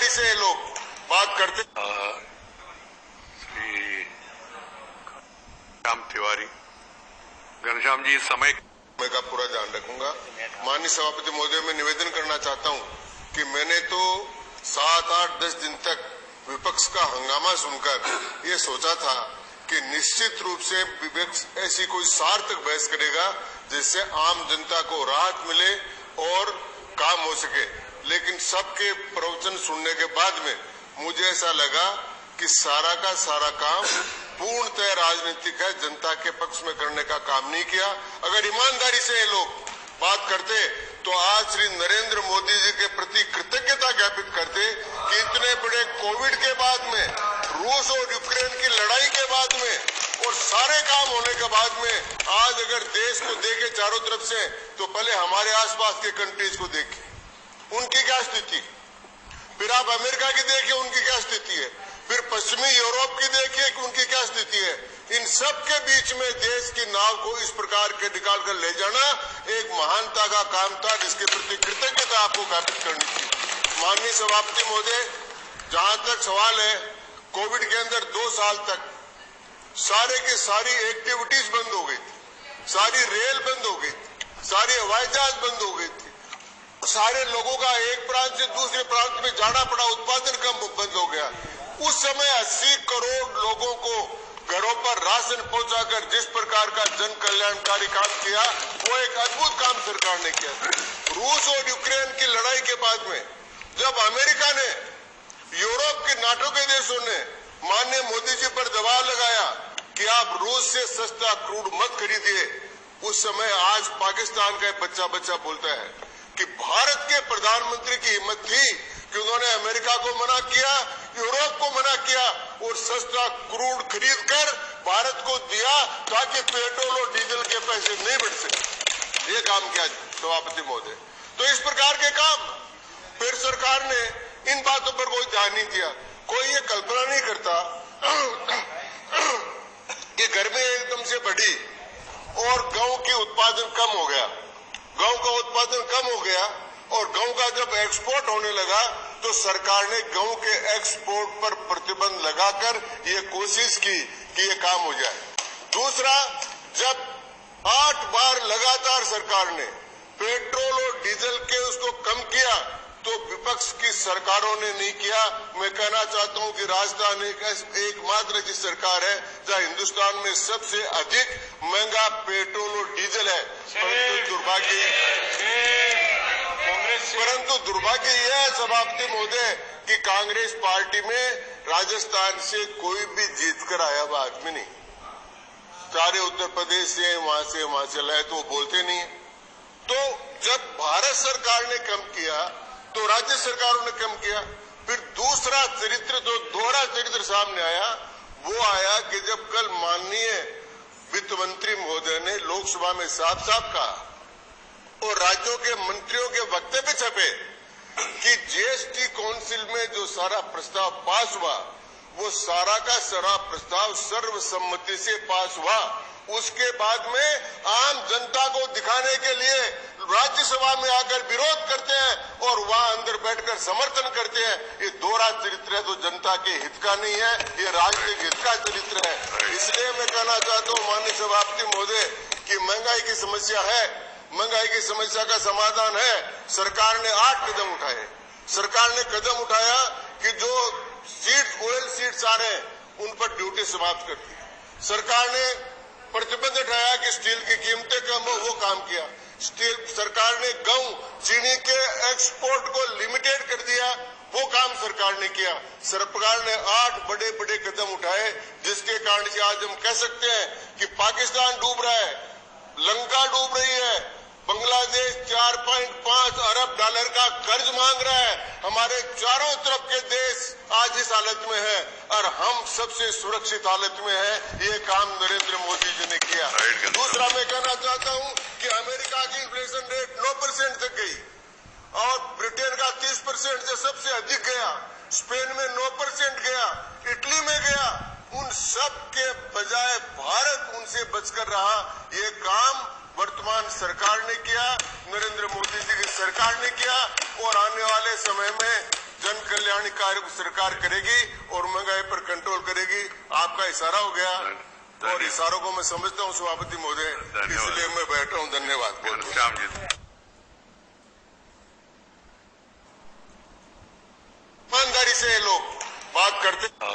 ईमानदारी से ये लोग बात करते। श्री श्याम तिवारी, घनश्याम जी, समय का पूरा ध्यान रखूंगा। माननीय सभापति महोदय, मैं निवेदन करना चाहता हूं कि मैंने तो 7, 8, 10 दिन तक विपक्ष का हंगामा सुनकर ये सोचा था कि निश्चित रूप से विपक्ष ऐसी कोई सार्थक बहस करेगा जिससे आम जनता को राहत मिले और काम हो सके, लेकिन सबके प्रवचन सुनने के बाद में मुझे ऐसा लगा कि सारा का सारा काम पूर्णतः राजनीतिक है, जनता के पक्ष में करने का काम नहीं किया। अगर ईमानदारी से ये लोग बात करते तो आज श्री नरेंद्र मोदी जी के प्रति कृतज्ञता ज्ञापित करते कि इतने बड़े कोविड के बाद में, रूस और यूक्रेन की लड़ाई के बाद में और सारे काम होने के बाद में आज अगर देश को देखे चारों तरफ से, तो पहले हमारे आसपास के कंट्रीज को देखे, उनकी क्या स्थिति, फिर आप अमेरिका की देखिए उनकी क्या स्थिति है, फिर पश्चिमी यूरोप की देखिए कि उनकी क्या स्थिति है। इन सब के बीच में देश की नाव को इस प्रकार के निकाल कर ले जाना एक महानता का काम था, जिसके प्रति कृतज्ञता आपको ज्ञापित करनी थी। माननीय सभापति महोदय, जहां तक सवाल है, कोविड के अंदर 2 साल तक सारे की सारी एक्टिविटीज बंद हो गई थी, सारी रेल बंद हो गई थी, सारी हवाई जहाज बंद हो गई थी, सारे लोगों का एक प्रांत से दूसरे प्रांत में जाना पड़ा, उत्पादन कम बंद हो गया। उस समय 80 करोड़ लोगों को घरों पर राशन पहुंचाकर जिस प्रकार का जन कल्याणकारी काम किया, वो एक अद्भुत काम सरकार ने किया। रूस और यूक्रेन की लड़ाई के बाद में जब अमेरिका ने, यूरोप के नाटो के देशों ने माननीय मोदी जी पर दबाव लगाया कि आप रूस से सस्ता क्रूड मत खरीदिए, उस समय आज पाकिस्तान का बच्चा बच्चा बोलता है कि भारत के प्रधानमंत्री की हिम्मत थी कि उन्होंने अमेरिका को मना किया, यूरोप को मना किया और सस्ता क्रूड खरीदकर भारत को दिया ताकि पेट्रोल और डीजल के पैसे नहीं बढ़ सके। ये काम किया सभापति महोदय। तो इस प्रकार के काम फिर सरकार ने इन बातों पर कोई ध्यान नहीं दिया। कोई ये कल्पना नहीं करता कि गर्मी एकदम से बढ़ी और गेहूं की उत्पादन कम हो गया, गेहूं का उत्पादन कम हो गया और गेहूं का जब एक्सपोर्ट होने लगा तो सरकार ने गेहूं के एक्सपोर्ट पर प्रतिबंध लगाकर ये कोशिश की कि ये काम हो जाए। दूसरा, जब 8 बार लगातार सरकार ने पेट्रोल और डीजल के उसको कम किया तो विपक्ष की सरकारों ने नहीं किया। मैं कहना चाहता हूं कि राजस्थान एकमात्र ऐसी सरकार है जहां हिंदुस्तान में सबसे अधिक महंगा पेट्रोल और डीजल है। परंतु दुर्भाग्य यह है सभापति महोदय कि कांग्रेस पार्टी में राजस्थान से कोई भी जीत कर आया हुआ आदमी नहीं, सारे उत्तर प्रदेश से वहां से लाए तो वो बोलते नहीं है। तो जब भारत सरकार ने कम किया तो राज्य सरकारों ने कम किया। फिर दूसरा चरित्र, जो दोहरा चरित्र सामने आया, वो आया कि जब कल माननीय वित्त मंत्री महोदय ने लोकसभा में साफ साफ कहा और राज्यों के मंत्रियों के वक्तव्य छपे कि जीएसटी काउंसिल में जो सारा प्रस्ताव पास हुआ, वो सारा का सारा प्रस्ताव सर्वसम्मति से पास हुआ। उसके बाद में आम जनता को दिखाने के लिए राज्यसभा में आकर विरोध करते हैं और वहां अंदर बैठकर समर्थन करते हैं। ये दोहरा चरित्र है, तो जनता के हित का नहीं है, ये राजनीतिक हित का चरित्र है। इसलिए मैं कहना चाहता हूं माननीय सभापति महोदय कि महंगाई की समस्या है, महंगाई की समस्या का समाधान है। सरकार ने 8 कदम उठाए। सरकार ने कदम उठाया कि जो ऑयल सीड्स आ रहे हैं उन पर ड्यूटी समाप्त कर दी। सरकार ने प्रतिबंध उठाया कि स्टील की कीमतें कम हो, वो काम किया। सरकार ने गेहूं, चीनी के एक्सपोर्ट को लिमिटेड कर दिया, वो काम सरकार ने किया। सरकार ने 8 बड़े बड़े कदम उठाए, जिसके कारण से आज हम कह सकते हैं कि पाकिस्तान डूब रहा है, लंका डूब रही है, बांग्लादेश 4.5 अरब डॉलर का कर्ज मांग रहा है। हमारे चारों तरफ के देश आज इस हालत में है और हम सबसे सुरक्षित हालत में है। ये काम नरेंद्र मोदी जी ने किया। दूसरा, मैं कहना चाहता हूं कि अमेरिका की इन्फ्लेशन रेट 9% तक गई और ब्रिटेन का 30% से सबसे अधिक गया, स्पेन में 9% गया, इटली में गया। उन सब के बजाय भारत उनसे बचकर रहा। ये काम वर्तमान सरकार ने किया, नरेंद्र मोदी जी की सरकार ने किया और आने वाले समय में जन कल्याण कार्य को सरकार करेगी और महंगाई पर कंट्रोल करेगी। आपका इशारा हो गया और इशारों को मैं समझता हूं सभापति महोदय, इसलिए मैं बैठा हूं। धन्यवाद। घनश्याम जी, ईमानदारी से लोग बात करते